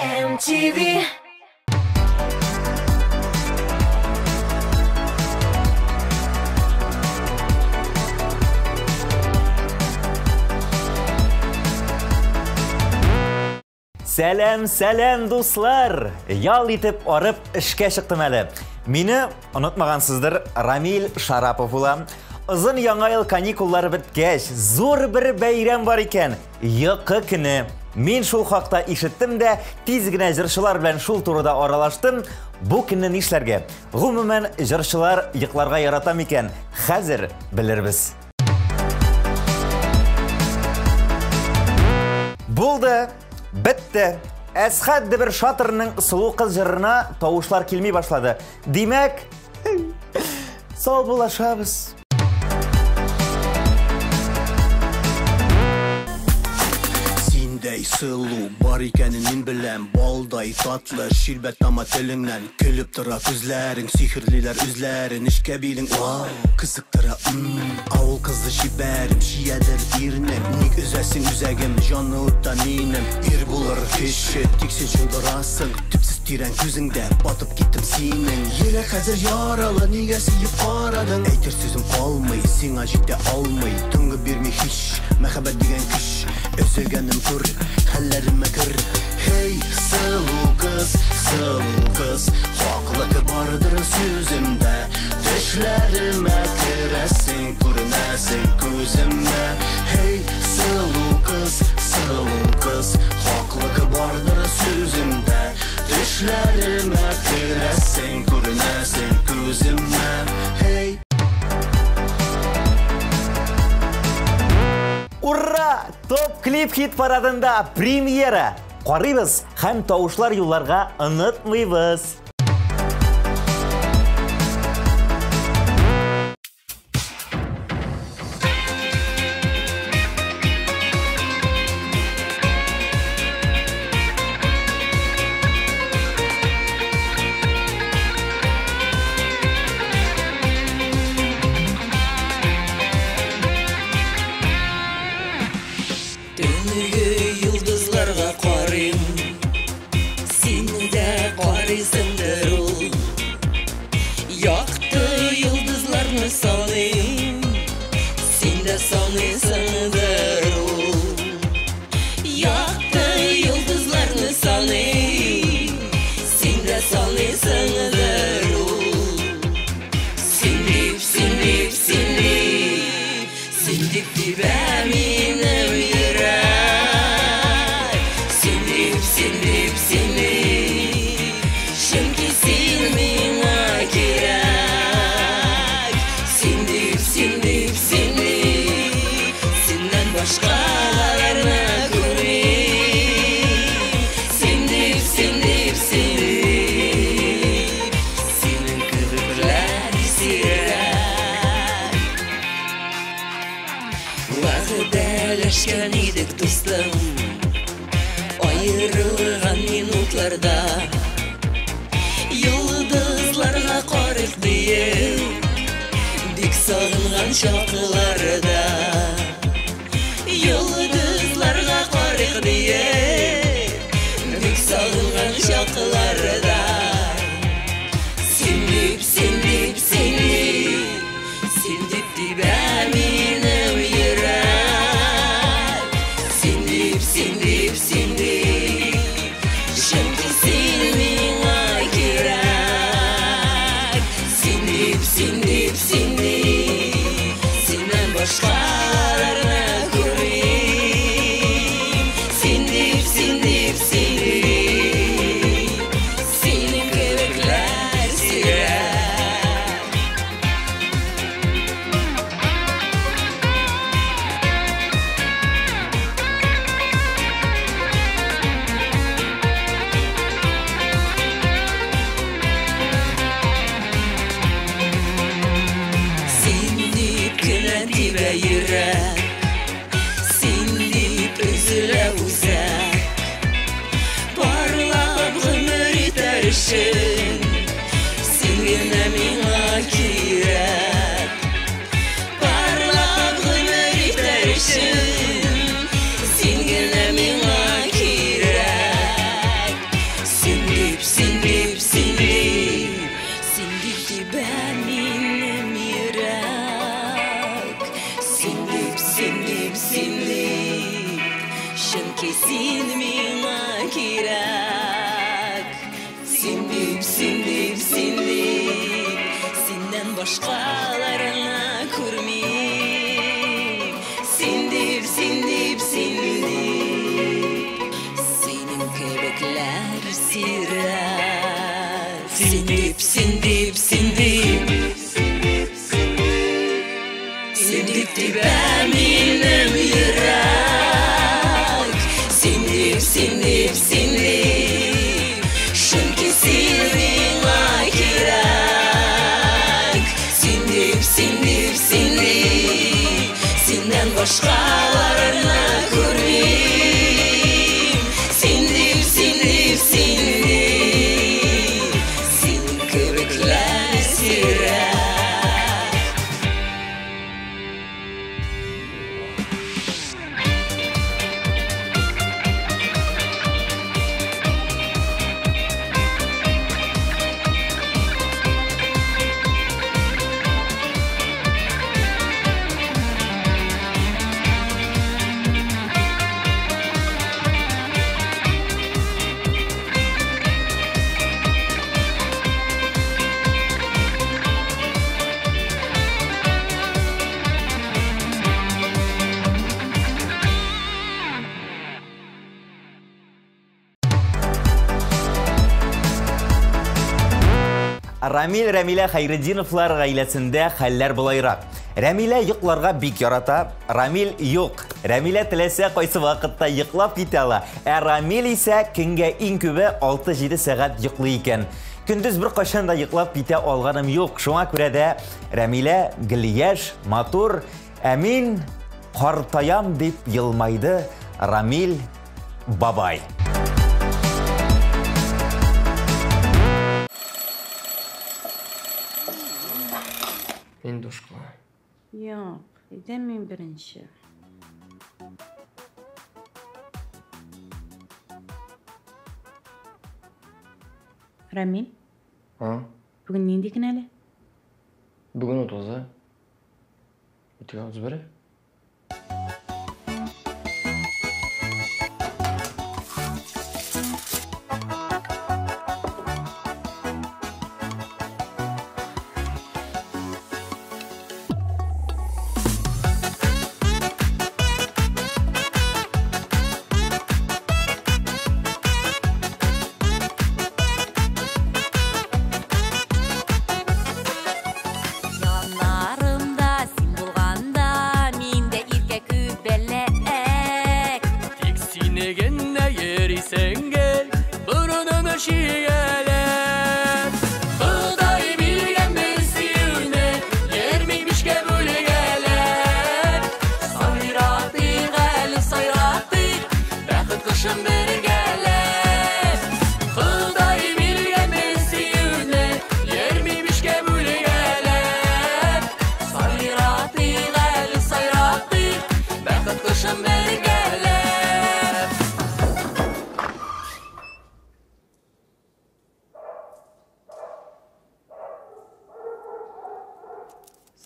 MTV. Сәлем, дуслар! Ял итеп арып эшкә чыктым әле. Мине онытмагансыздыр, Рамил Шарапов улам. Озын яңа ел каникуллары беткәч, зур бер бәйрәм бар икән. Йокы көне. Мин шул хакта ишеттем дә, тиз генә җырчылар белән шул турыда аралаштым. Бу көнне нишләргә? Гомумән, җырчылар йокларга яратам икән. Хәзер белербез. Булды. Бетте. Әсхәт бер шатырның сылу кыз җырына тавышлар килми башлады. Димәк, сау булашабыз. Синдәй сылу бар икәнен мин беләм, балдай татлы шилбәт тама телеңнән, көлеп тора күзләрең, сихерлиләр үзләрен, эшкә билең, вау, кызыктыра, авыл кызы шибәрем, шиядер ирнең, ник үзәсең үзәгем, җаны утта минем, ир булыр кеше, тик син чылдырасың, төпсез тирән күзеңдә, батып киттем синең, йөрәк хәзер яралы, нигә сөеп карадың, әйтер сүзем калмый, сиңа җитә алмый, тынгы бирми һич, мәхәббәт дигән көч, өзелгәнем күр, хәлләремә кер. Hey, сылу кыз, хаклык бардыр сүземдә, төшләремә керәсең, күренәсең күземдә. Hey, сылу кыз, хаклык бардыр сүземдә, төшләремә керәсең, күренәсең күземдә. Hey. Ура! Топ клип хит парадында премьера! Карыйбыз һәм тавышлар юлларга онытмыйбыз. Аерылган минутларда йолдызларга карыйк диеп, бик сагынган чакларда йолдызларга карыйк диеп, бик сагынган чакларда син дип тибә минем йөрәк, син дип чөнки син миңа кирәк, син дип синнән башкаларны күрим, син дип синең кебекләр сирәк. Син дип үзелә үзәк, parlab гомер итәр өчен, син генә миңа кирәк. Parlab гомер итәр өчен, син генә миңа кирәк. köpekler sirer. Sindip, sindip, sindip, sindip dibe minim yürek. Sindip, sindip, sindip, çünkü silmine kirek. Sindip, sindip, sindip, senden başkalarına görmeyim. Sindip, sindip, sindip, senin köpekler sirer. Рамил Рәмилә Хайретдиновлар гаиләсендә хәлләр булайрак. Рәмилә йокларга бик ярата, Рамил юк. Рәмилә теләсә кайсы вакытта йоклап китә ала, Рамил исә көнгә иң күбе 6-7 сәгать йоклый икән. Көндез бер кашан да йоклап китә алганым юк. Шуңа күрә дә Рәмилә гелияш, матур, мин картаям дип елмайды Рамил бабай. Индушка. Yok, edemeyim birinci. Рамил, бүгін ненде кінәлі? Бүгін 30-ы. Өтіге 31-і.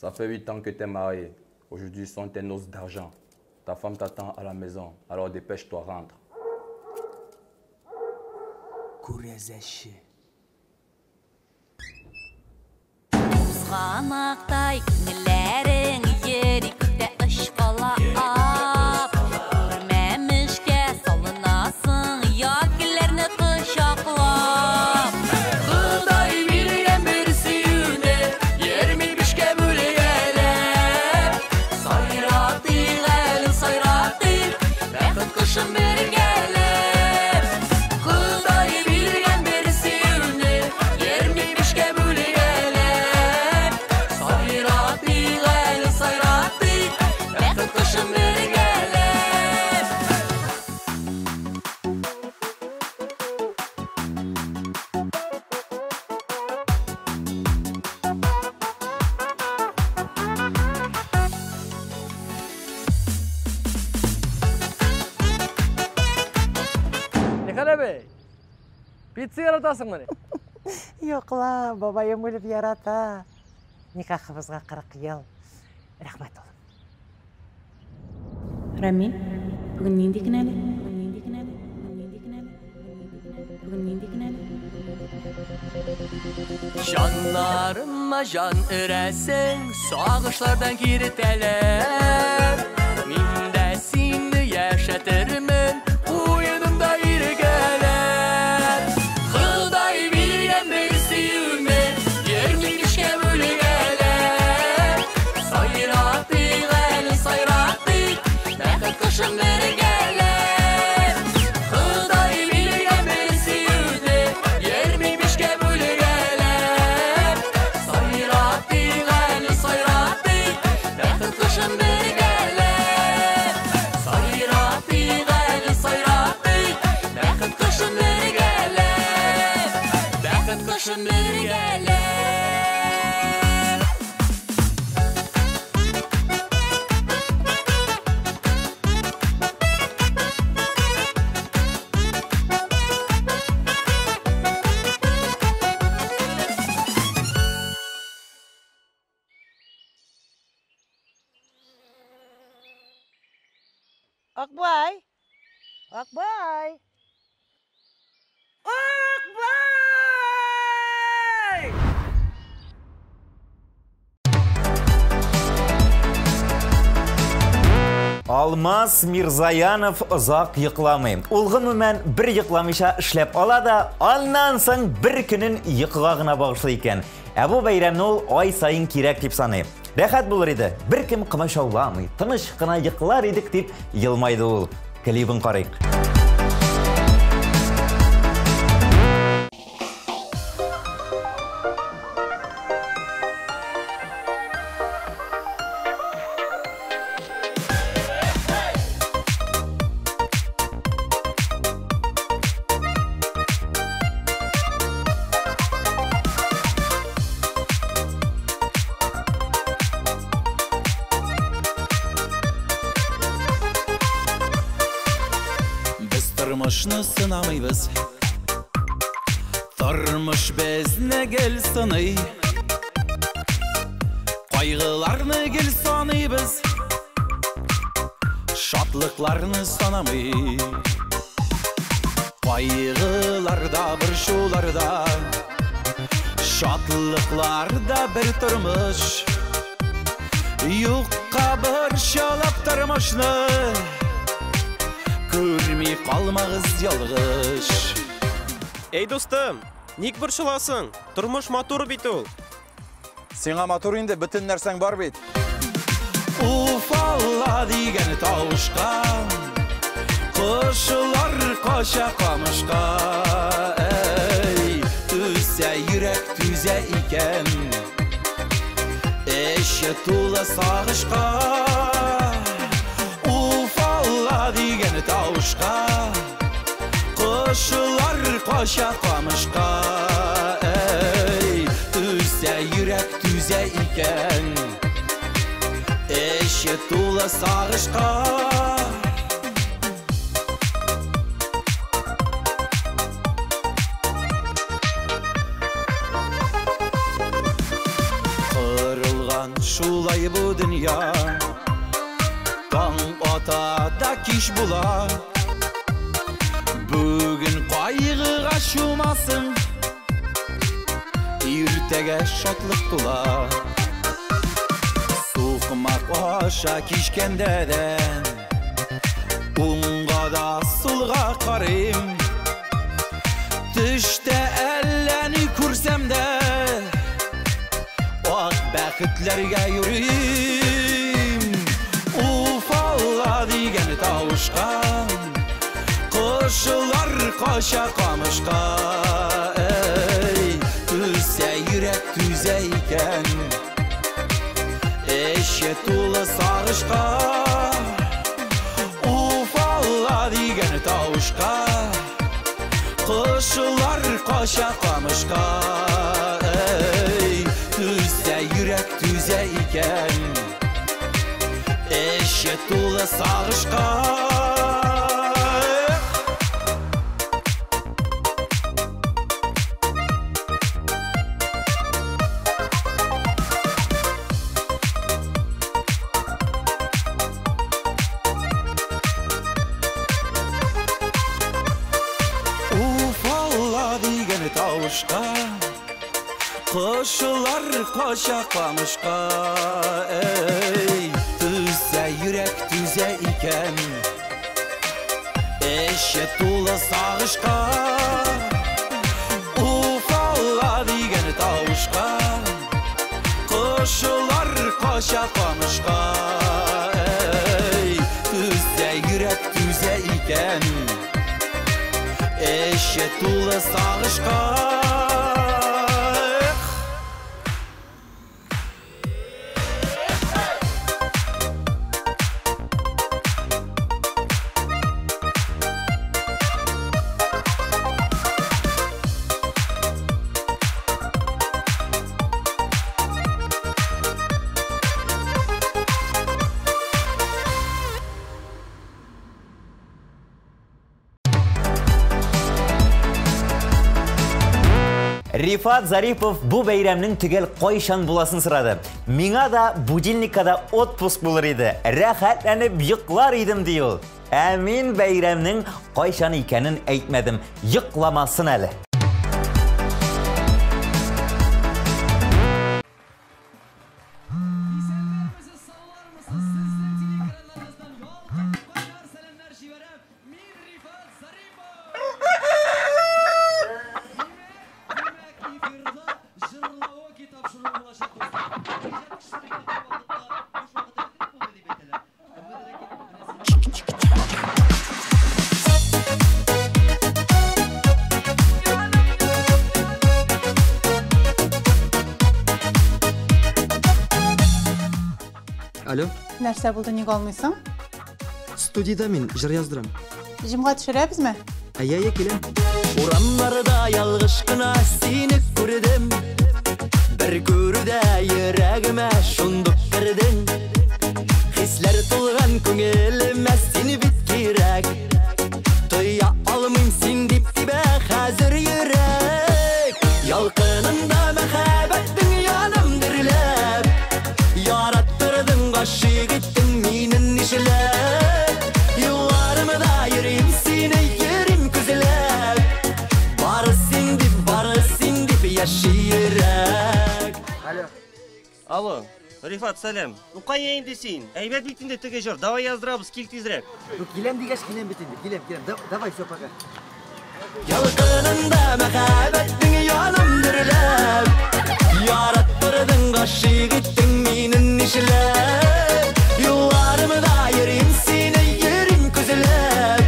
Ça fait 8 ans que tu es marié. Aujourd'hui sont tes noces d'argent. Ta femme t'attend à la maison. Alors dépêche-toi, rentre. Күрәзәші. Uzanaqtay günlərin yeri kütə ışqala ap. Görməmişkə salınasın yakillərini qışaqlap. Xuday bilən bir suyunu yermiymişkə bölgəlep. Sayratı gəlin sayratı bəxət qışın bir gəlep. Xuday bilən bir suyunu yermiymişkə bölgəlep. Sayratı gəlin sayratı bəxət qışın bir gəlep. Николай Bey, pizza yaratasın mı? Yok la, babayım ölüp yarata. Nikahımızga 40 yıl. Rahmet olun. Рамил, бүгін ненде кінәлі? Бүгін ненде кінәлі? Canlarıma can öresin, sağışlardan giriteler. Min de seni yaşatırımın, uyunumda irgeler. birgeler. Akbay. Akbay. Akbay! Алмаз Мирзаянов ұзақ йықламай. Ул гомумән бір йықламыйша эшләп ала да, аннан соң бір көнен йықыга гына багышлый икән. Бу бәйрәмне ул ай сайын кирәк дип саный. Рәхәт булыр иде. Бер кем кымышауламый, тыныч кына йықлар идек дип йылмайды ул. Клибын карыйк. Тормышны сынамыйбыз, тормыш безне гел сыный, кайгыларны гел саныйбыз, шатлыкларны санамый. Кайгыларда бер шуларда, шатлыкларда бер тормыш, юкка бер шалап тормышны. Көрмей қалмағыз ялғыш. Эй, достым, ник борчыласың? Тормыш матур бит ул. Сиңа матур инде, бүтін нәрсәң бар бит. Уфалла деген тауышқа, құшылар қаша қамышқа. Эй, түзә йөрәк түзә икән, эше тулы сағышқа. Деген тауышқа, құшылар қаша қамышқа. Эй, түзә йөрәк түзә икән, эше тулы сағышқа. Қырылған шулай бу дүния, таң атада киш була. Бүгін қайғыға шумасын, иртәгә шатлык тула. Суқмақ аша кишкәндәдән, уңға да сулға қарым. Төштә әлләні күрсәм дә, ак бәхетләргә йөрим. Уфалла деген тауышқа, құшылар қаша қамышқа. Эй, түзә йөрәк түзә икән, эше тулы сағышқа. Уфалла деген тауышқа, құшылар қаша қамышқа. Эй, түзә йөрәк түзә икән, эше тулы сағышқа. Уфалла деген тауышқа, құшылар қаша қамышқа. Эй, түзә йөрәк түзә икән, эше тулы сағышқа. Уфалла деген тауышқа, құшылар қаша қамышқа. Эй, түзә йөрәк түзә икән, эше тулы сағышқа. Рифат Зарипов бу бәйрәмнең төгәл кайчан буласын сорады. Миңа да будильникка отпуск булыр иде. Рәхәтләнеп йоклар идем ди ул. Ә мин бәйрәмнең кайчан икәнен әйтмәдем. Йокламасын әле. Алло, Нәрсә булды, ник алмыйсың? студияда мин җыр яздырам. Җимга төшерәбезме? Әйе, киләм. Урамнарда ялгыш кына сине күрдем. Бер күрүдә йөрәгемә шундук кердең. Хисләр тулган күңелемә сине бит кирәк. Тоя алмыйм син дип тибә хәзер йөрәк. Ялкынында мәхәббәтең яным дөрләп. Яраттырдың гашык иттең мине нишләп. Юлларымда йөрим сине йөрим күзләп. Бары син дип яши йөрәк. Алло, Рифат, сәлем. Ну кая инде син? Әйбәт бит инде теге җыр. Давай яздырабыз, кил тизрәк. Киләм дигәч киләм бит инде. Киләм. Давай, все, пока. Ялкынында мәхәббәтең яным дөрләп. Яраттырдың гашык иттең мине нишләп. Юлларымда йөрим сине йөрим күзләп.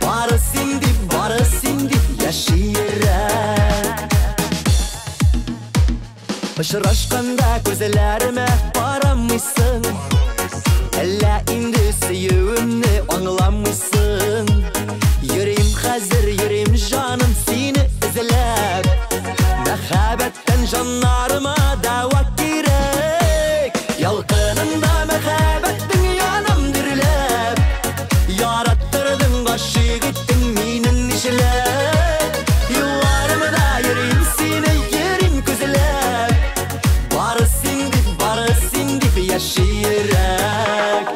Бары син дип яши йөрәк. Очрашканда күзләремә карамыйсың. Әллә инде сөюемне аңламыйсың. Йөрим хәзер, йөрим җаным сине эзләп. Мәхәббәттән җаннарыма дәва кирәк. Ялкынында мәхәббәтең яным дөрләп. Яраттырдың гашык иттең мине нишләп. Юлларымда йөрим сине йөрим күзләп. Бары син дип яши йөрәк.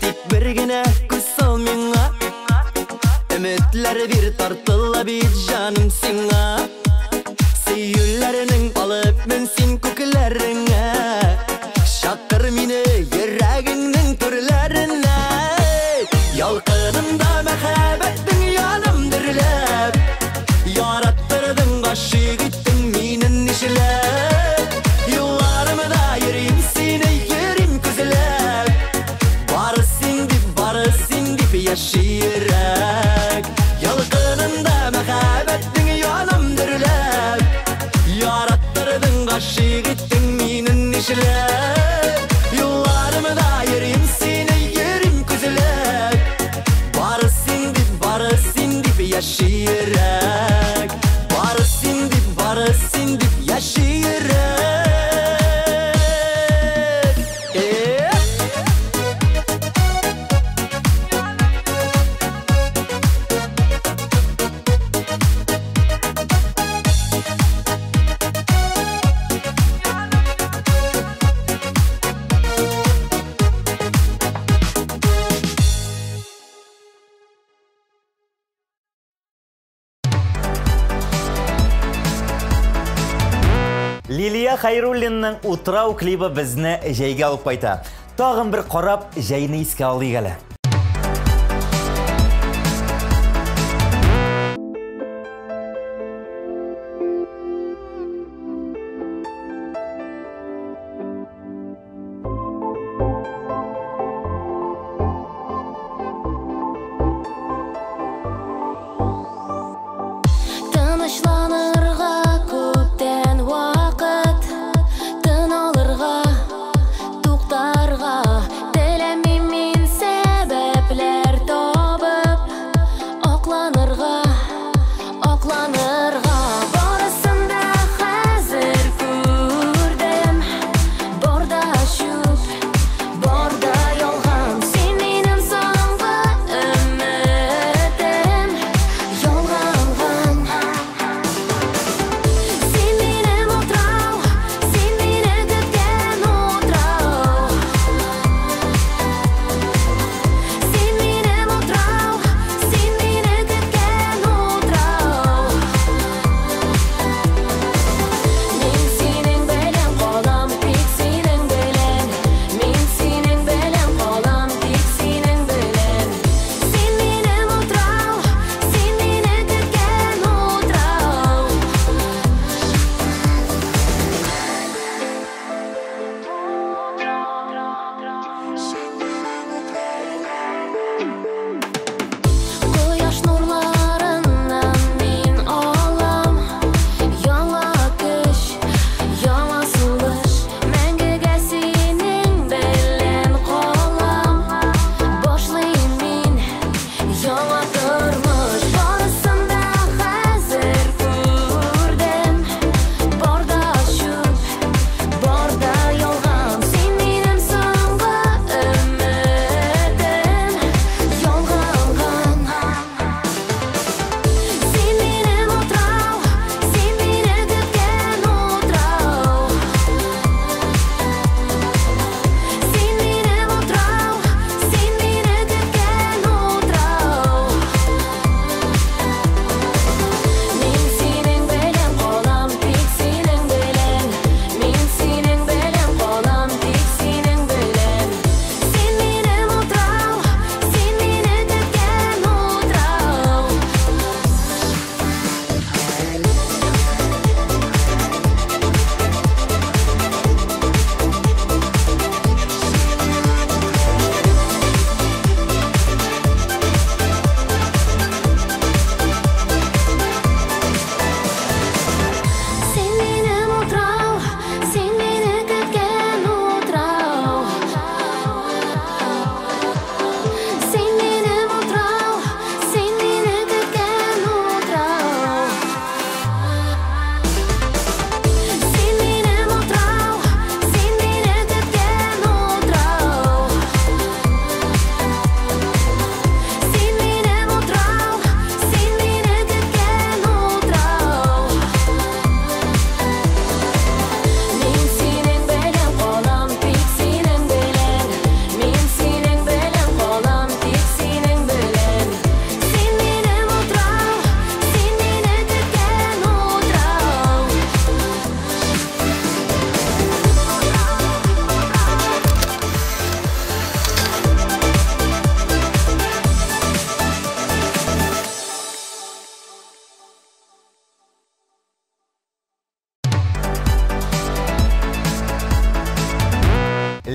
Тик бер генә күз сал миңа. Өметләр бир тартыла бит җаным сиңа. Сөюләрнең алып мен син күкләреңә. Шакыр мине йөрәгеңнең төрләренә. Ялкынында мәхәббәтең яным дөрләп. Яраттырдың гашык иттең мине нишләп. Юлларымда йөрим сине йөрим күзләп. Бары син дип яши йөрәк. Ялкынында мәхәббәтең яным дөрләп. Яраттырдың гашык иттең мине нишләп. Юлларымда йөрим сине йөрим күзләп. Бары син дип яши йөрәк. Бары син дип яши йөрәк. Лилия Хайруллинның «Утрау» клибы безне җәйгә алып кайта. Тагын бер карап, җәйне искә алыйк әле. Туктарга теләмим мин сәбәп. Яңа тормыш барысын да хәзер күрдем. Барда ачу, барда ялган, син минем соңгы өмөтем. Ялганган. Син минем утрау, син мине көткән утрау. Син минем утрау, син мине көткән утрау. Мин синең белән калам, тик синең белән. Мин синең белән калам, тик синең белән. Син минем утрау, син мине көткән утрау. Син минем утрау, син мине көткән утрау. Син минем утрау, син мине көткән утрау. Син минем утрау, син мине көткән утрау. Син минем утрау, син мине көткән утрау. Мин синең белән калам, тик синең белән. Мин синең белән калам, тик синең белән. Син минем утрау, син мине көткән утрау.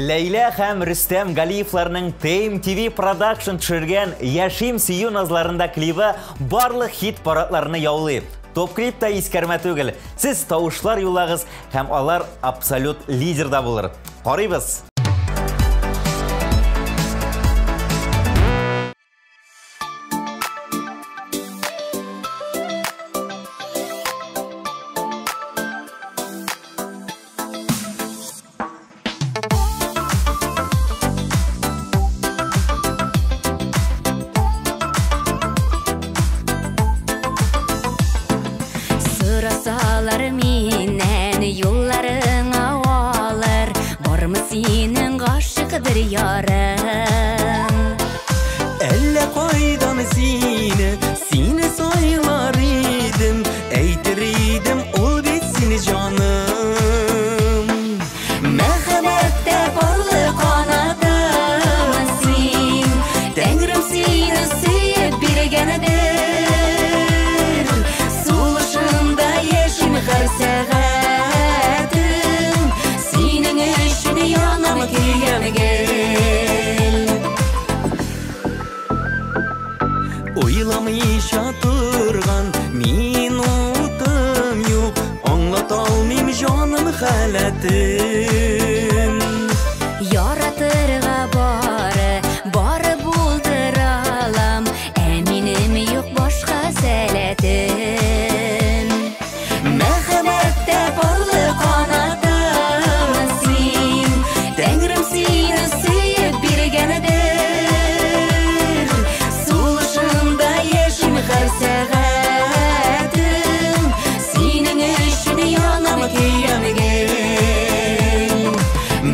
Ләйлә һәм Рөстәм Галиевларның Time TV Production төшергән Яшим сөю назларында клибы барлык хит парадларны яулый. Топ клип та искәрмә түгел. Сез тавышлар юлагыз һәм алар абсолют лидерда булыр. Карыйбыз. Сұрасалар миннән юлларың авалыр. Бармы синең гашык бер ярың? Әллә кайдан сине сайлар идем, әйтер идем ул бит сине җаным. Мәхәббәттә барлык канатым син, Тәңрем сине сөеп биргәнедер. Сулышында яшим һәр сәгатем, синең өчен янам көйгән. Ойламыйча торган минутым юк, аңлата алмыйм җаным хәләтен. Яратырга бары булдыра алам, ә минем юк башка сәләтем. Мәхәббәттә барлык канатым син, Тәңрем сине сөеп биргәнедер. Сулышында яшим һәр сәгатем, синең өчен янам көйгән.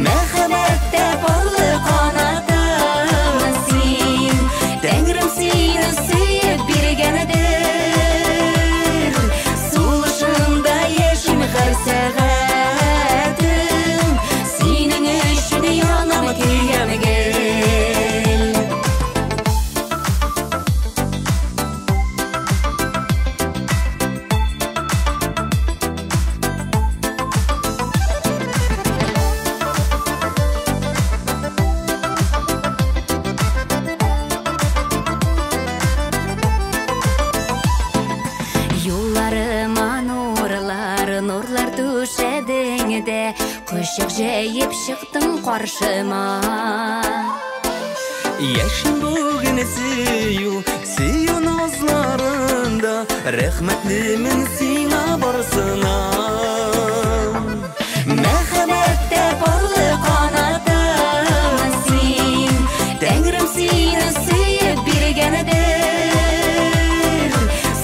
Мәхәббәттә барлык канатым син, Тәңрем сине сөеп биргәнедер. Сулышында яшим һәр сәгатем, синең өчен янам көйгән. Кышык җәйеп чыктың каршыма. Яшин бүген сөю, Рәхмәтлемен сиңа барсына. Мәхәббәттә парлы канатым син, Тәңрем сине сөеп биргәнедер.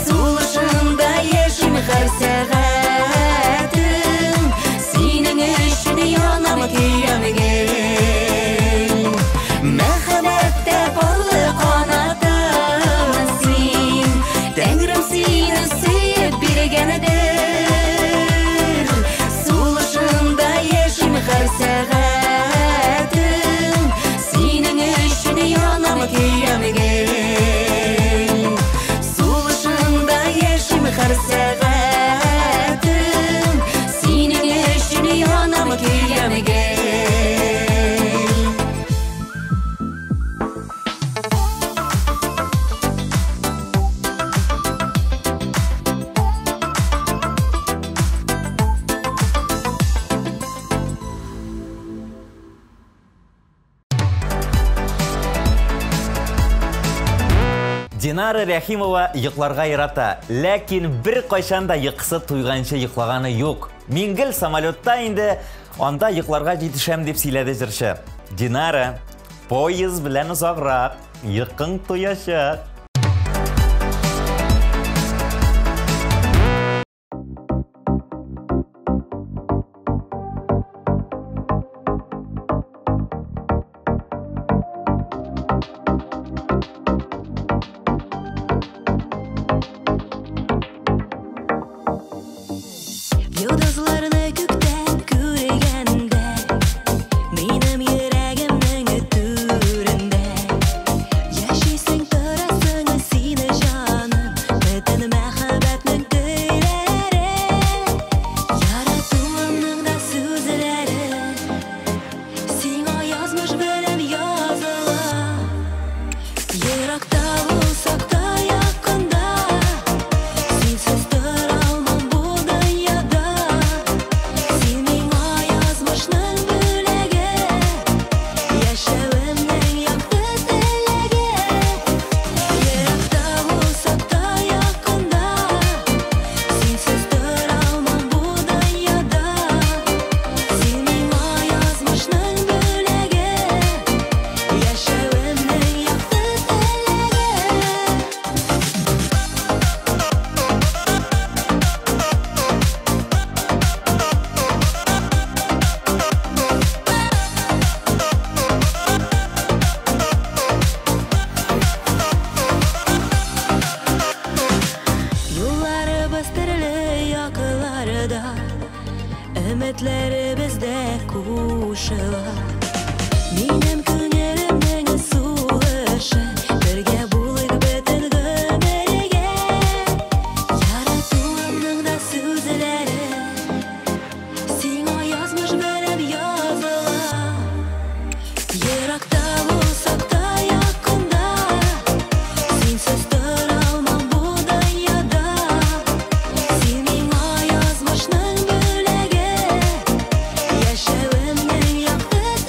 Сулышында яшим һәр сәгатем, синең өчен янам көйәмгә. Мәхәббәттә парлы канатым син, Тәңрем сине сөеп биргәнедер. Сулышында яшим һәр сәгатем, синең өчен янам көйәмгә. Сулышында яшим һәр сәгатем, синең өчен янам көйәмгә. Динара Рәхимова йокларга ярата, ләкин бер кайчан да йокысы туйганчы йоклаганы юк. Мин гел самолетта инде, анда йокларга җитешәм дип сөйләде җырчы. Динара, поезд белән узаграк, йокың туячак. Йолдызларны күктән күргәндә, минем йөрәгемнең түрендә яшисең, торасың син җаным, бөтен мәхәббәтнең көйләре, яратуымның да сүзләре сиңа язмыш белән языла. Еракта булсак та якында, синсез тора алмам бу дөньяда. Син миңа язмышның бүләге, яшәвемнең якты теләге. Еракта булсак та якында, синсез тора алмам бу дөньяда. Син миңа язмышның бүләге, яшәвемнең якты Юлларыбыз төрле якыларда, өметләребез дә кушыла. Минем күңелемнең сулышы, бергә булыйк бөтен гомергә. Яратуымның да сүзләре сиңа язмыш белән языла. Еракта булсак та якында, синсез тора алмам бу дөньяда. Син миңа язмышның бүләге, яшәвемнең якты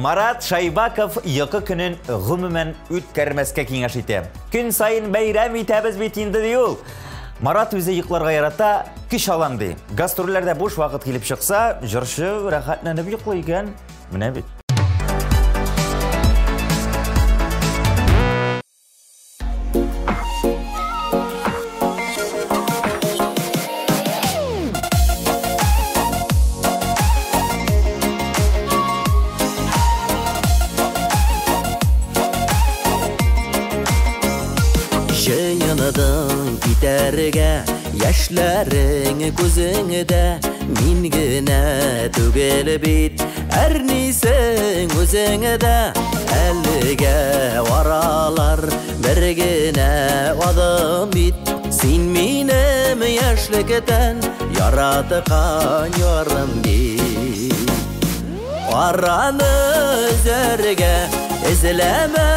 Марат Шайбаков йокы күнін ғымымен үткәрмәскә киңәш итә. Күн сайын бәйрәм итәбез бит инде ди ул. Марат үзе йокларга ярата, көч алам ди. Гастрольләрдә буш вакыт килеп чыкса, җырчы рәхәтләнеп йоклый икән. Менә бит. Китәргә яшьләрең күзеңдә мин генә түгел бит әрнисең үзеңдә әлегә варалар бер генә адым бит син минем яшьлектән яраткан ярым бит араны үзәргә эзләмә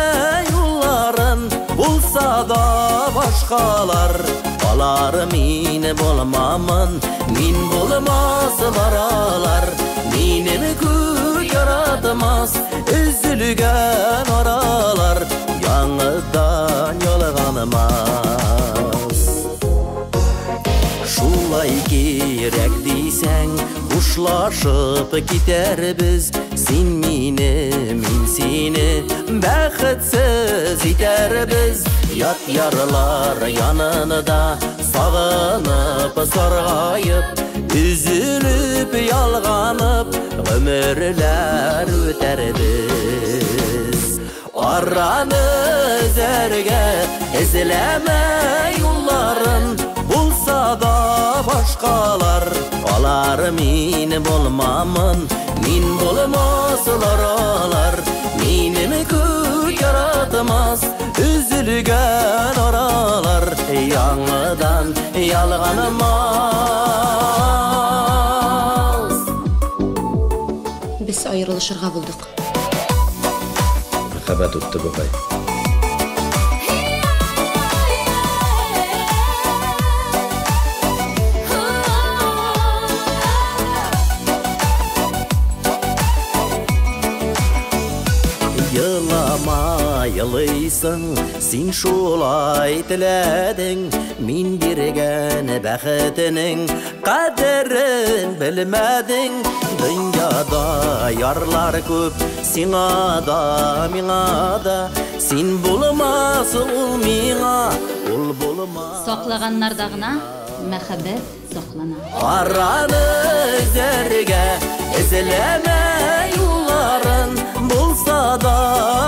юлларын булса да башкалар алар мин булмамын мин булмасылар алар минем күк яратмас үзелгән аралар яңадан ялганмас шулай кирәк дисәң хушлашып китәрбез син мине мин сине бәхетсез итәрбез ят ярлар янында сагынып саргайып üzülüp ялганып гомерләр үтәрбез араны зәргә эзләмә юлларын булса да башкалар алар мин булмамын мин булмасылар алар минем күк яратмас üzülgән аралар яңадан ялганмас Без аерылышырга булдык. Мөхәббәт үтте бугай. Yılıysan, sen şulay tiledin Min birgen bəxtinin Qədərin bilmədin Dünyada yarlar köp Sina da, mina da Sen bulmaz ol mina Ol bulmaz Соқлағаннардағына мәхәббәт соқлана. Араны зәргә эзләмә юлларын Булса да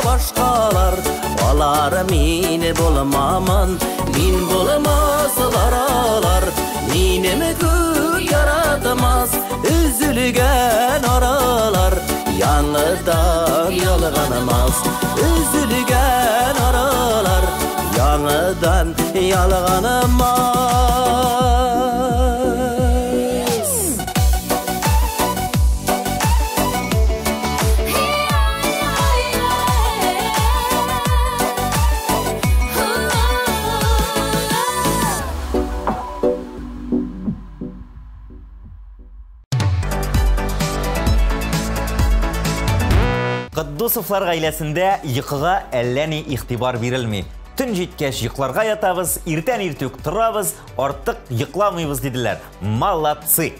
башкалар алар мин булмамын мин булмасылар алар минем күк яратмас üzülгән аралар яңадан ялганмас üzülгән аралар яңадан ялганмас Кыддусовлар гаиләсендә йокыга әллә ни игътибар бирелми. Төн җиткәч йокларга ятабыз, иртән иртүк торабыз, артык йокламыйбыз диделәр. Молодцы!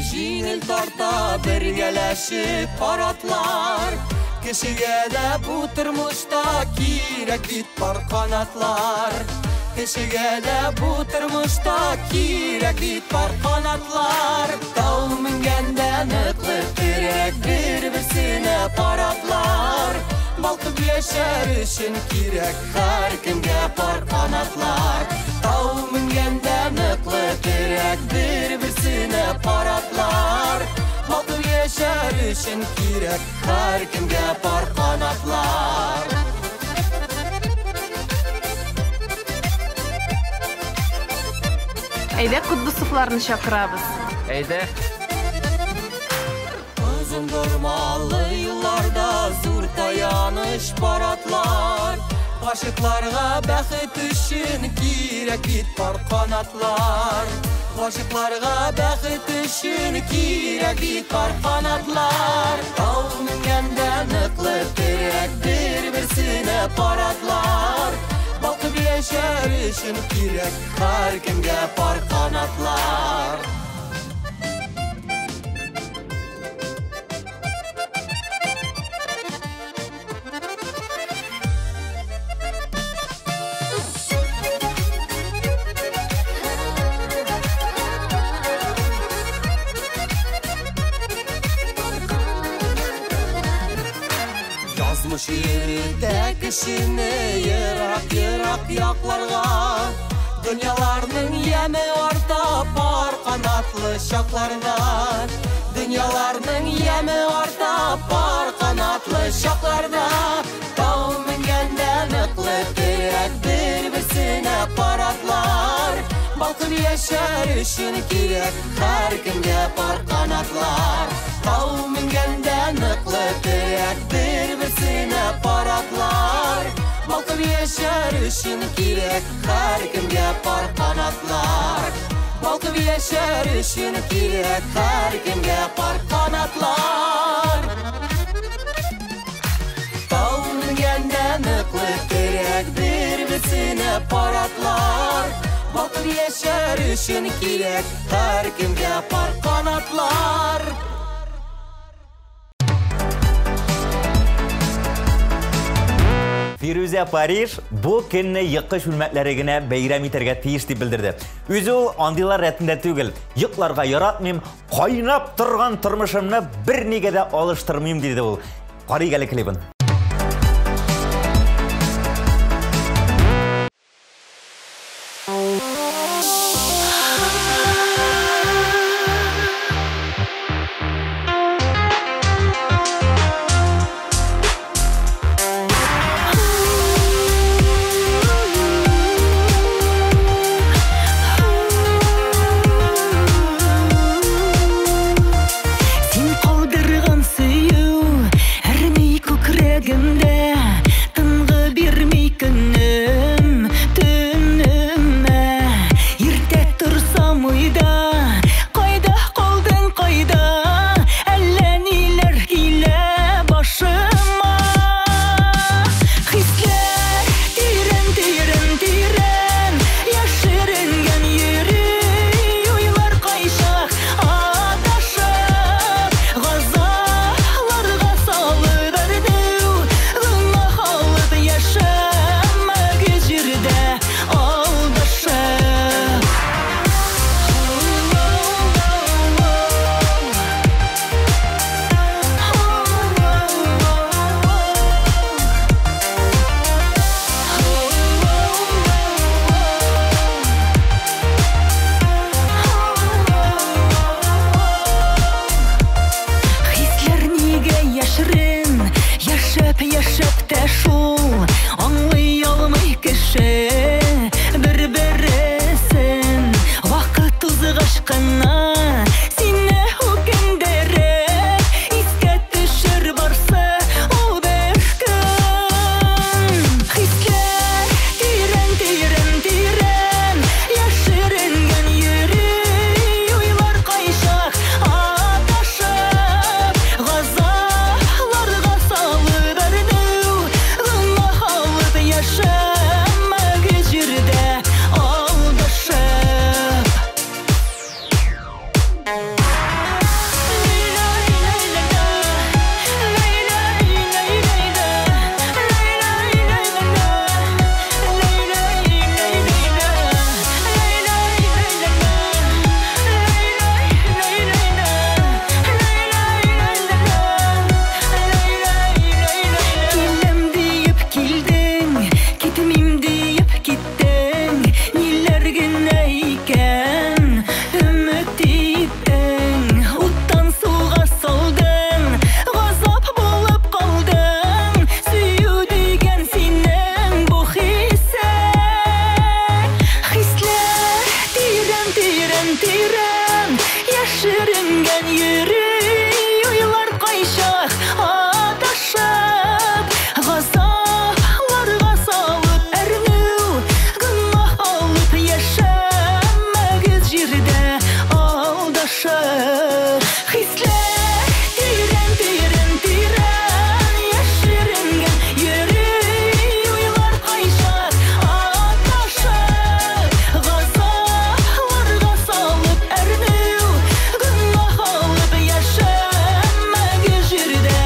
Җиңел тарта бергәләшеп паратлар Кешегә дә бу тормышта кирәк бит пар канатлар Кешегә дә бу тормышта кирәк бит пар канатлар Тау менгәндә ныклы кирәк бер-берсенә паратлар Балкып яшәр өчен кирәк һәркемгә пар канатлар Тау менгәндә ныклы кирәк бер-берсенә паратлар Балкып яшәр өчен кирәк һәркемгә пар канатлар Әйдә Кутбусовларны чакырабыз. Әйдә. Uzun durmalı yıllarda zor tayanış paratlar. Aşıklarga bəxit üçün kirek bit par kanatlar. Aşıklarga bəxit üçün kirek bit par kanatlar. Tağ mingende nıklı terek bir-birsine paratlar. Bakıp yaşar üçün kirek her kimge par kanatlar. Yazmış yerinde kişini yırak yaklarga. Dünyalarının yemi orta par kanatlı şaklarda. Dünyalarının yemi orta par kanatlı şaklarda. Dağ mingende nıklı terek bir-birsine paratlar. Balkın yaşar üçün kirek her kimge par kanatlar. Dağ mingende nıklı terek bir-birsine paratlar. Balkın yaşar üçün kirek her kimge par kanatlar. Balkın yaşar üçün kirek her kimge par kanatlar. Dağ mingende nıklı terek bir-birsine paratlar. Balkın yaşar üçün kirek her kimge par kanatlar. Firuze Париж bu künni yıkış hürmetlerine beyram iterge tiyiş dip bildirdi. Özü ol andilar retinde tügül. Yıklarga yaratmayım, kaynap turgan turmuşumni bir negede alıştırmayım dedi ol. Qari geli klibin. тирен яшеренген йөрей уйлар кайчак адашып газапларга салып әрнү гына алып яшәмәгез җирдә алдашып хисләр тирен яшеренген йөрей уйлар кайчак адашып газапларга салып әрнү гына алып яшәмәгез җирдә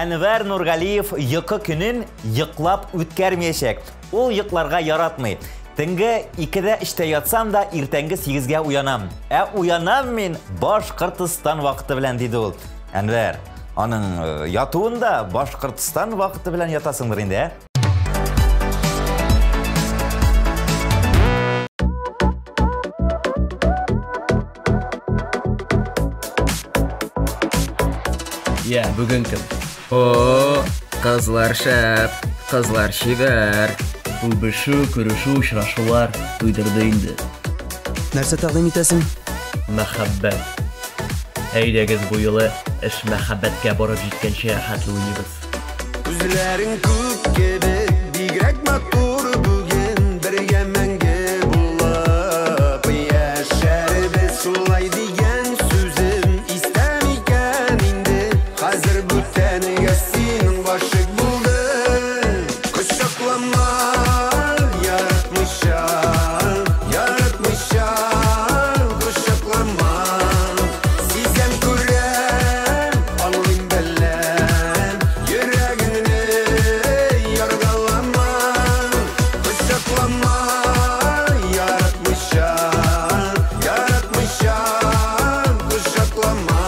Әнвәр Нургалиев йокы көнен йоклап үткәрмәячәк. Ул йокларга яратмый. Төнге 2-дә 3-тә ятсам да иртәнге 8-гә уянам. Уянам мин Башкортстан вакыты белән диде ул. Әнвәр, аның ятуында Башкортстан вакыты белән ятасыңдыр инде, ә? Я, бүген кем? О, кызлар шәп, кызлар шибәр. Үбешү, күрешү, очрашулар туйдырды инде. Нәрсә тәкъдим итәсең? Мәхәббәт. Әйдәгез бу юлы эш мәхәббәткә барып җиткәнче хәтле уйнабыз. Үзләрен күк кебек, бигрәк матур бүген, бергә мәңге булып яшәрбез. Шулай дигән сүзем истәм икән инде. Хәзер бүтәнгә синең гашык булды. Кочаклама, яратмыйча, кочаклама. Сизәм күрәм, аңлыйм беләм, йөрәгеңне яргалама. Кочаклама, яратмыйча, кочаклама.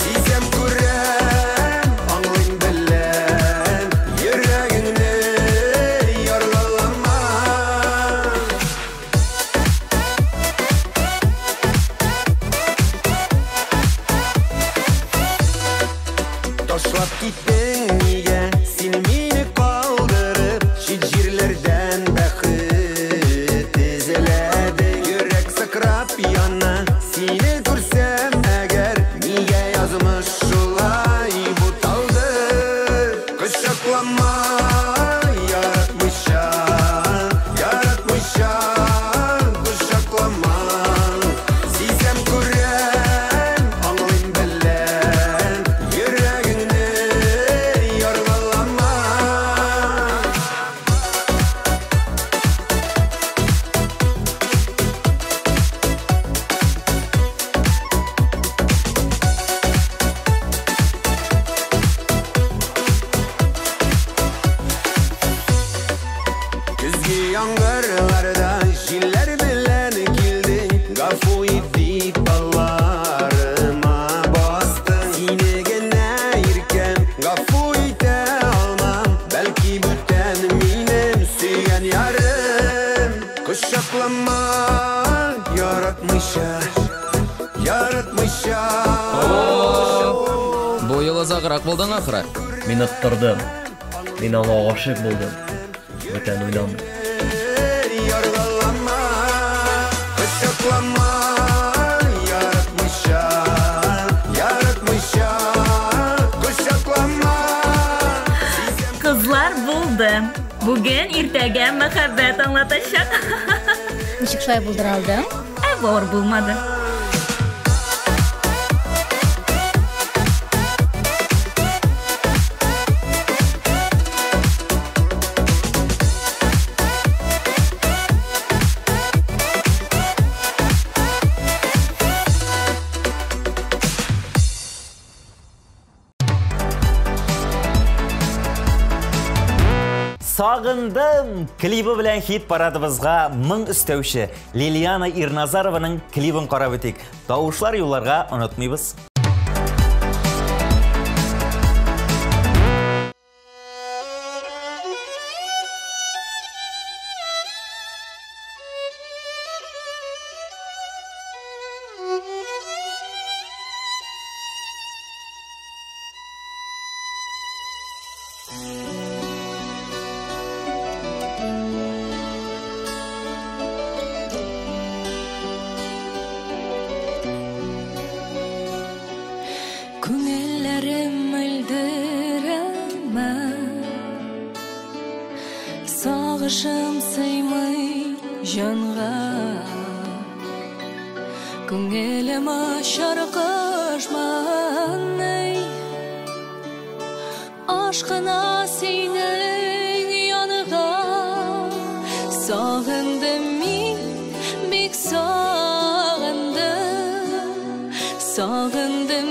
Сизәм күрәм, аңлыйм беләм, йөрәгеңне яргалама. Ташлап киттең нигә, син мине калдырып, чит җирләрдән бәхет эзләдең. Йөрәк сыкрап яна, сине күрсәм әгәр, нигә язмыш шулай буталды. Кочаклама, яратмыйча, кочаклама. Сизәм күрәм, аңлыйм беләм, йөрәгеңне яргалама. Көзге яңгырларда җилләр белән килдең, гафу ит дип балларыма бастың. Сине генә иркәм, гафу итә алмам, бәлки бүтән минем сөйгән ярым. Кочаклама, яратмыйча. Бу юлы загырак булдың ахыры. Мин оттырдым. Мин аңа гашык булдым. Бүтән уйламый. Яргалама, кочаклама, яратмыйча, кочаклама. Кызлар булды. Бүген иртәгә мәхәббәт аңлатачак. Ничек шулай булдыра алдың? Авыр булмады. Сағындым клибі білән хит парадыбызға мың үстеуші Лилияна Ирназарованың клибін қарап өтек. Тауышлар юларға ұнытмайбыз. Күңелләрем мөлдерәмә, сагышым сыймый җанга. Күңелем ашаркышманы, ашкына синең янга. Сагындым мин, бик сагындым, сагындым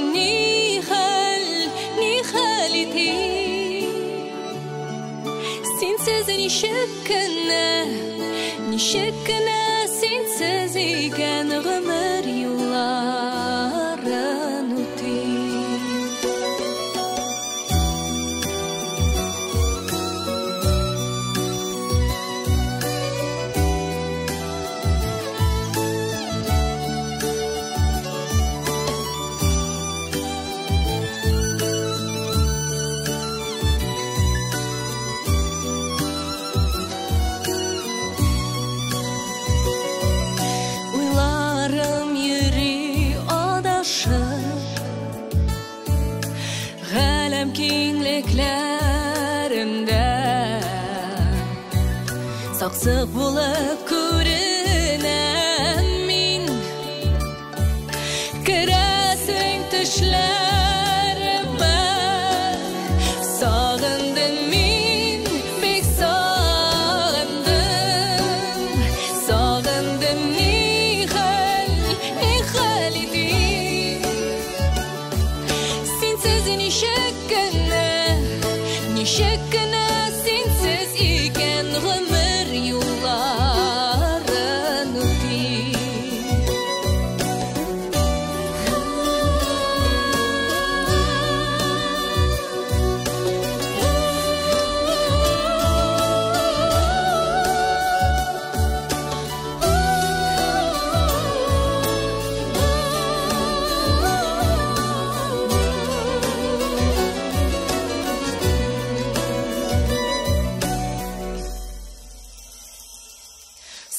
Ничек кенә синсез икән гомер юлларын үти. Саксык булып күренәм мин, керәсең төшләремә. Сагындым мин, бик сагындым, сагындым ни хәл итим. Синсез ничек кенә синсез икән гомер юлларын үти.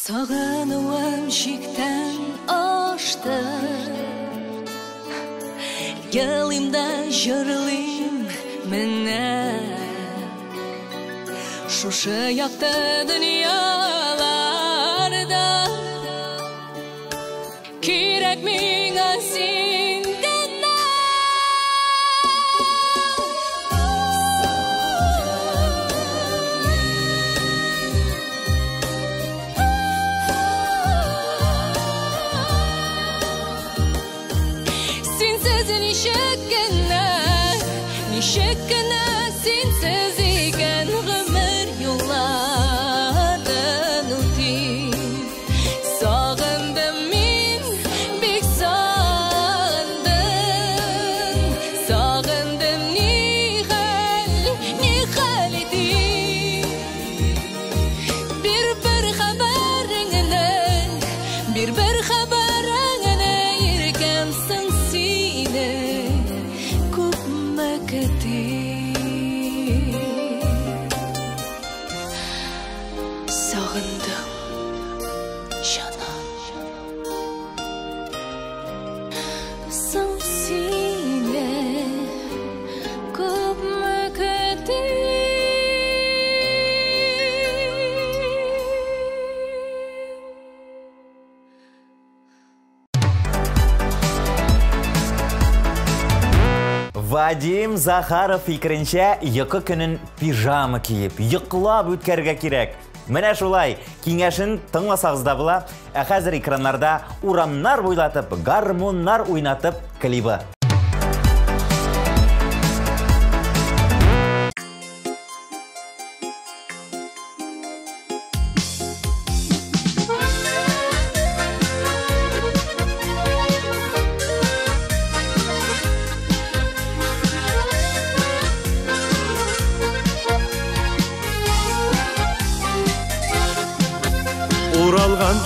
Сагынуым шиктән ашты, елыйм да җырлыйм менә. Шушы якты дөньяларда кирәк миңа син генә. Ничек кенә синсез икән гомер юлларын үти. Сагындым мин, бик сагындым, сагындым ни хәл итим. Бер хәбәреңне иркәмсең сине. Сагындым җанам, соң сине күпме көтим. Вадим Захаров фикеренчә, йокы көнен пижама киеп, йоклап үткәргә кирәк. Менә шулай, киңәшен тыңласагыз да була, ә хәзер экраннарда урамнар буйлатып, гармоннар уйнатып клибы.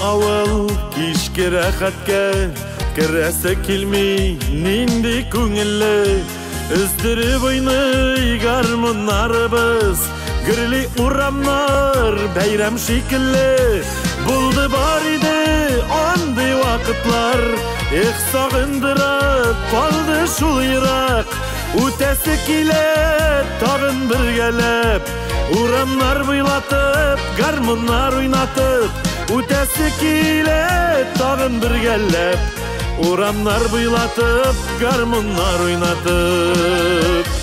авыл кичке рәхәткә керәсе килми нинди күңелле өздереп уйный гармуннарыбыз гөрли урамнар бәйрәм шикелле булды бар иде андый вакытлар эх сагындырып калды шул ерак үтәсе килә тагын бергәләп урамнар буйлатып гармуннар уйнатып үтәсе килә тагын бергәләп урамнар буйлатып гармуннар уйнатып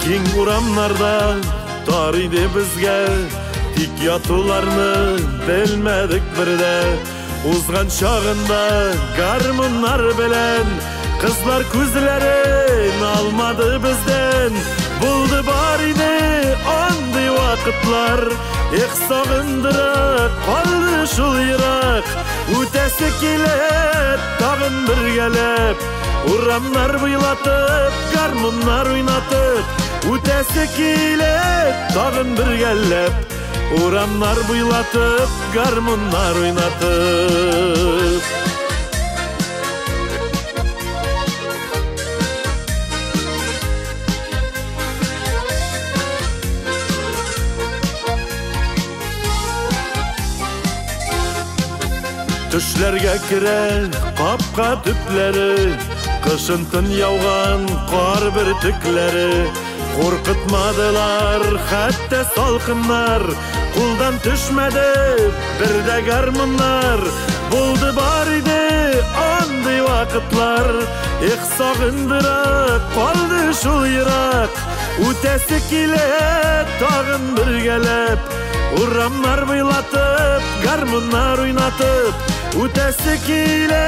киң урамнарда тар иде безгә тик ятуларны белмәдек бердә узган чагында гармуннар белән кызлар күзләрен алмады бездән булды бар иде андый вакытлар эх сагындырып калды шул ерак үтәсе килә тагын бергәләп урамнар буйлатып гармуннар уйнатып үтәсе килә тагын бергәләп урамнар буйлатып гармуннар уйнатып Төшләргә керә капка төпләре кышын тын яуган кар бөртекләре куркытмадылар хәтта салкыннар кулдан төшмәде бер дә гармуннар булды бар иде андый вакытлар эх сагындырып калды шул ерак үтәсе килә тагын бергәләп урамнар буйлатып гармуннар уйнатып үтәсе килә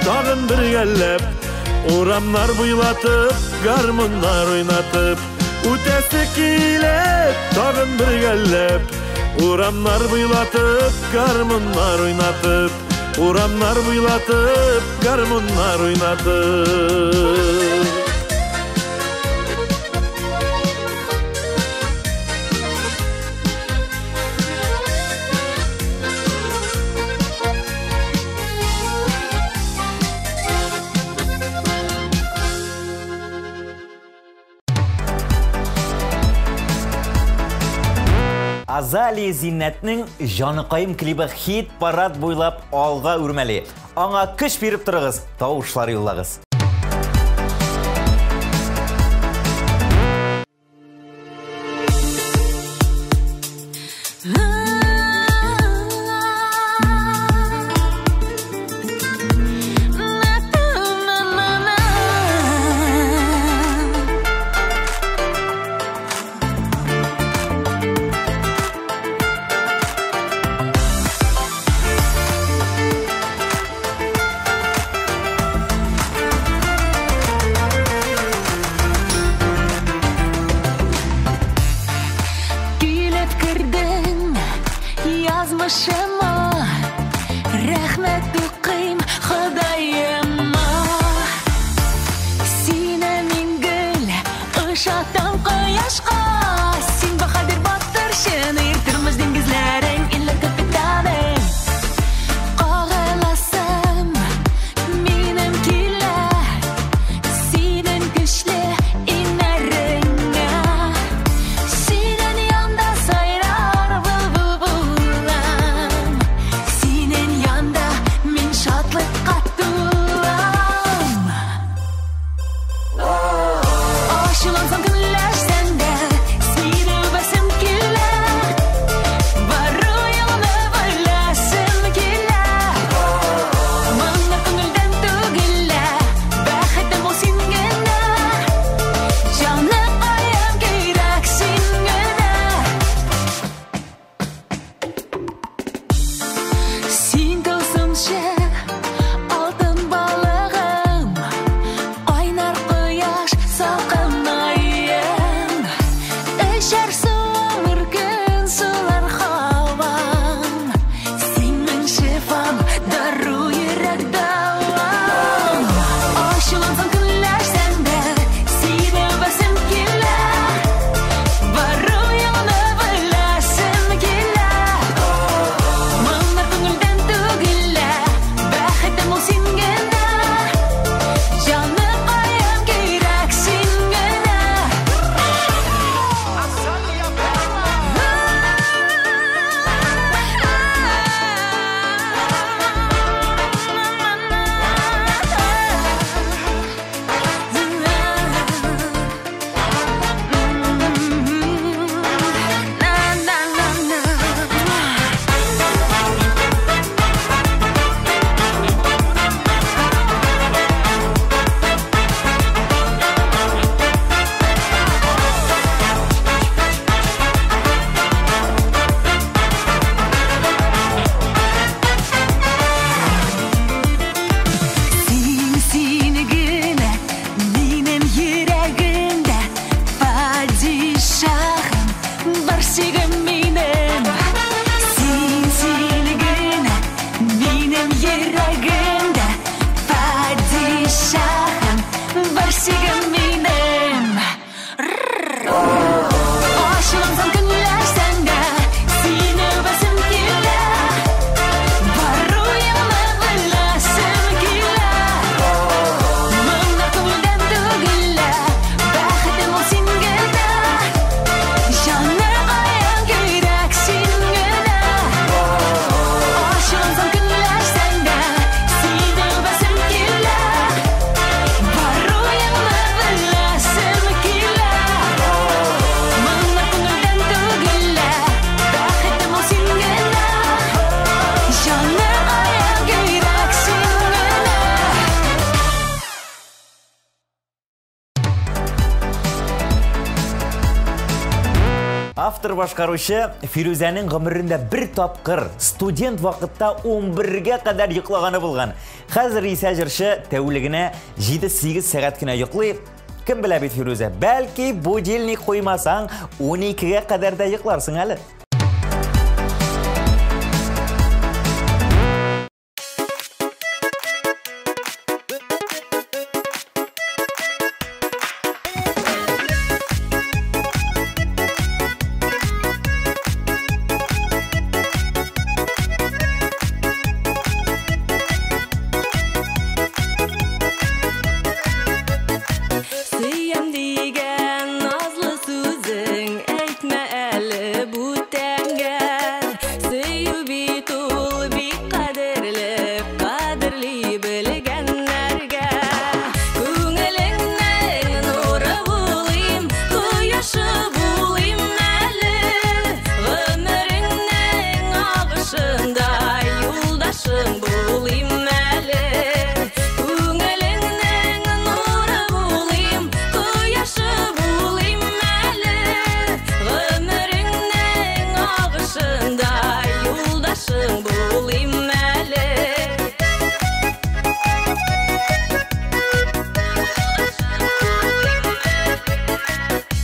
тагын бергәләп урамнар буйлатып гармуннар уйнатып үтәсе килә тагын бергәләп урамнар буйлатып гармуннар уйнатып урамнар буйлатып гармуннар уйнатып Азали Зиннәтнең Җаныкаем клибы хит парад буйлап алга үрмәли. Аңа көч биреп торыгыз, тавышлар юллагыз. barşigim benim. Sinsiligin benim yüreğimde. Padişahım barşigim benim. Aşığımsın günler sende. Seni öpesim gele. Baruyama bilesim gele. Bunlar kumuldan tugile. Bahtım ol sen gele. Canı ayağım gereksin gele. Aşığımsın günler sende. Seni öpesim gele. Baruyama bilesim gele. Bunlar kumuldan tugile. Bahtım ol sen gele. Canı ayağım gereksin gele. Автор башкаручы Фирузаның гомерендә бер тапкыр студент вакытта 11-гә кадәр йоклаганы булган. Хәзер исә җырчы тәүлегенә 7-8 сәгать кенә йоклый. Кем белә бит Фируза, бәлки будильник куймасаң 12-гә кадәр дә йокларсың әле. Sıyam digen nazlı sözün etme eli bu tenge. Sıyı bit ol bir kaderli bilgenlerge. Көңелеңнен нуры bulayım, кояшы bulayım eli. Ömrüңнен ağışında yoldaşın bulayım eli. Көңелеңнен нуры bulayım, кояшы bulayım eli. Ömrüңнен ağışında yoldaşın bulayım eli.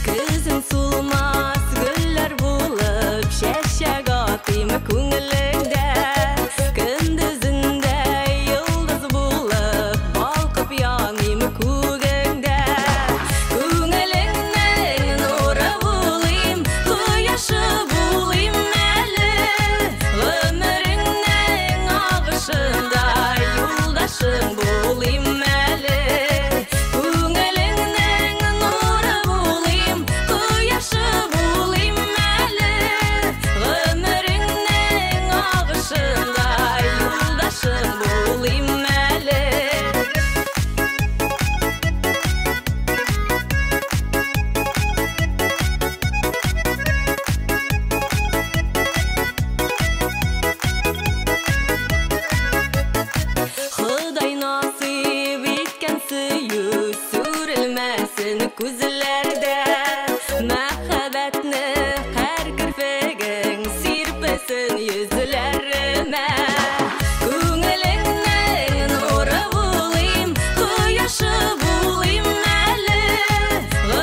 Kızın sulmaz güller bulup şeşek atayım көңіліңде. Күндізінде yıldız bulup balkıp yanayım kөгіңде. Көңіліңнен нұры bulayım, кояшы bulayım әлі. Ömrüңнен ağışында yoldaşың bulayım әлі. Көңіліңнен нұры bulayım, кояшы bulayım әлі. Ömrüңнен ağışında yoldaşың bulayım әлі. Xuday nasip etken suyu sürülmesin күзләрдә. Мәхәббәтне һәр кирпегең сирпесен йөзләремә. Күңелеңнән нуры bulayım, кояшы bulayım әле.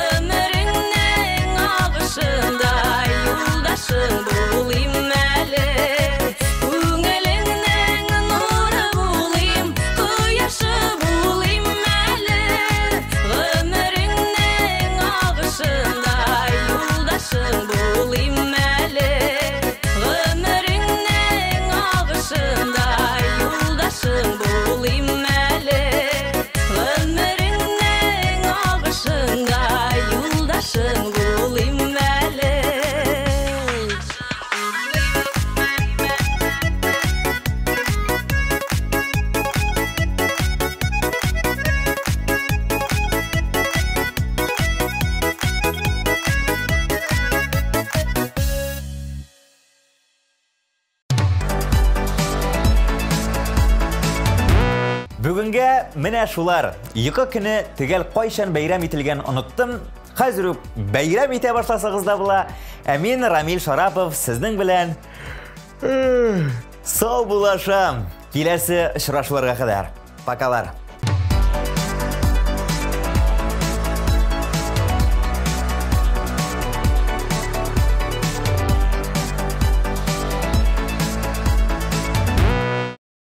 Ömrüңнән ağışында yoldaşың bulayım әле. Күңелеңнән нуры bulayım, кояшы bulayım әле. Ömrüңнән ağışında yoldaşың bulayım әле. Ömrüңнән ağışında yoldaşың bulayım әле. Ömrüңнән ağışında yoldaşың bulayım әле. Бүгінге менә шулар. Екі көне тегел қайшан бәйрәм ителгән оныттым. Хәзер үк бәйрәм итә башласагыз да була. Мин Рамил Шарапов сезнең белән сау булашам. Киләсе очрашуларга кадәр. Покалар.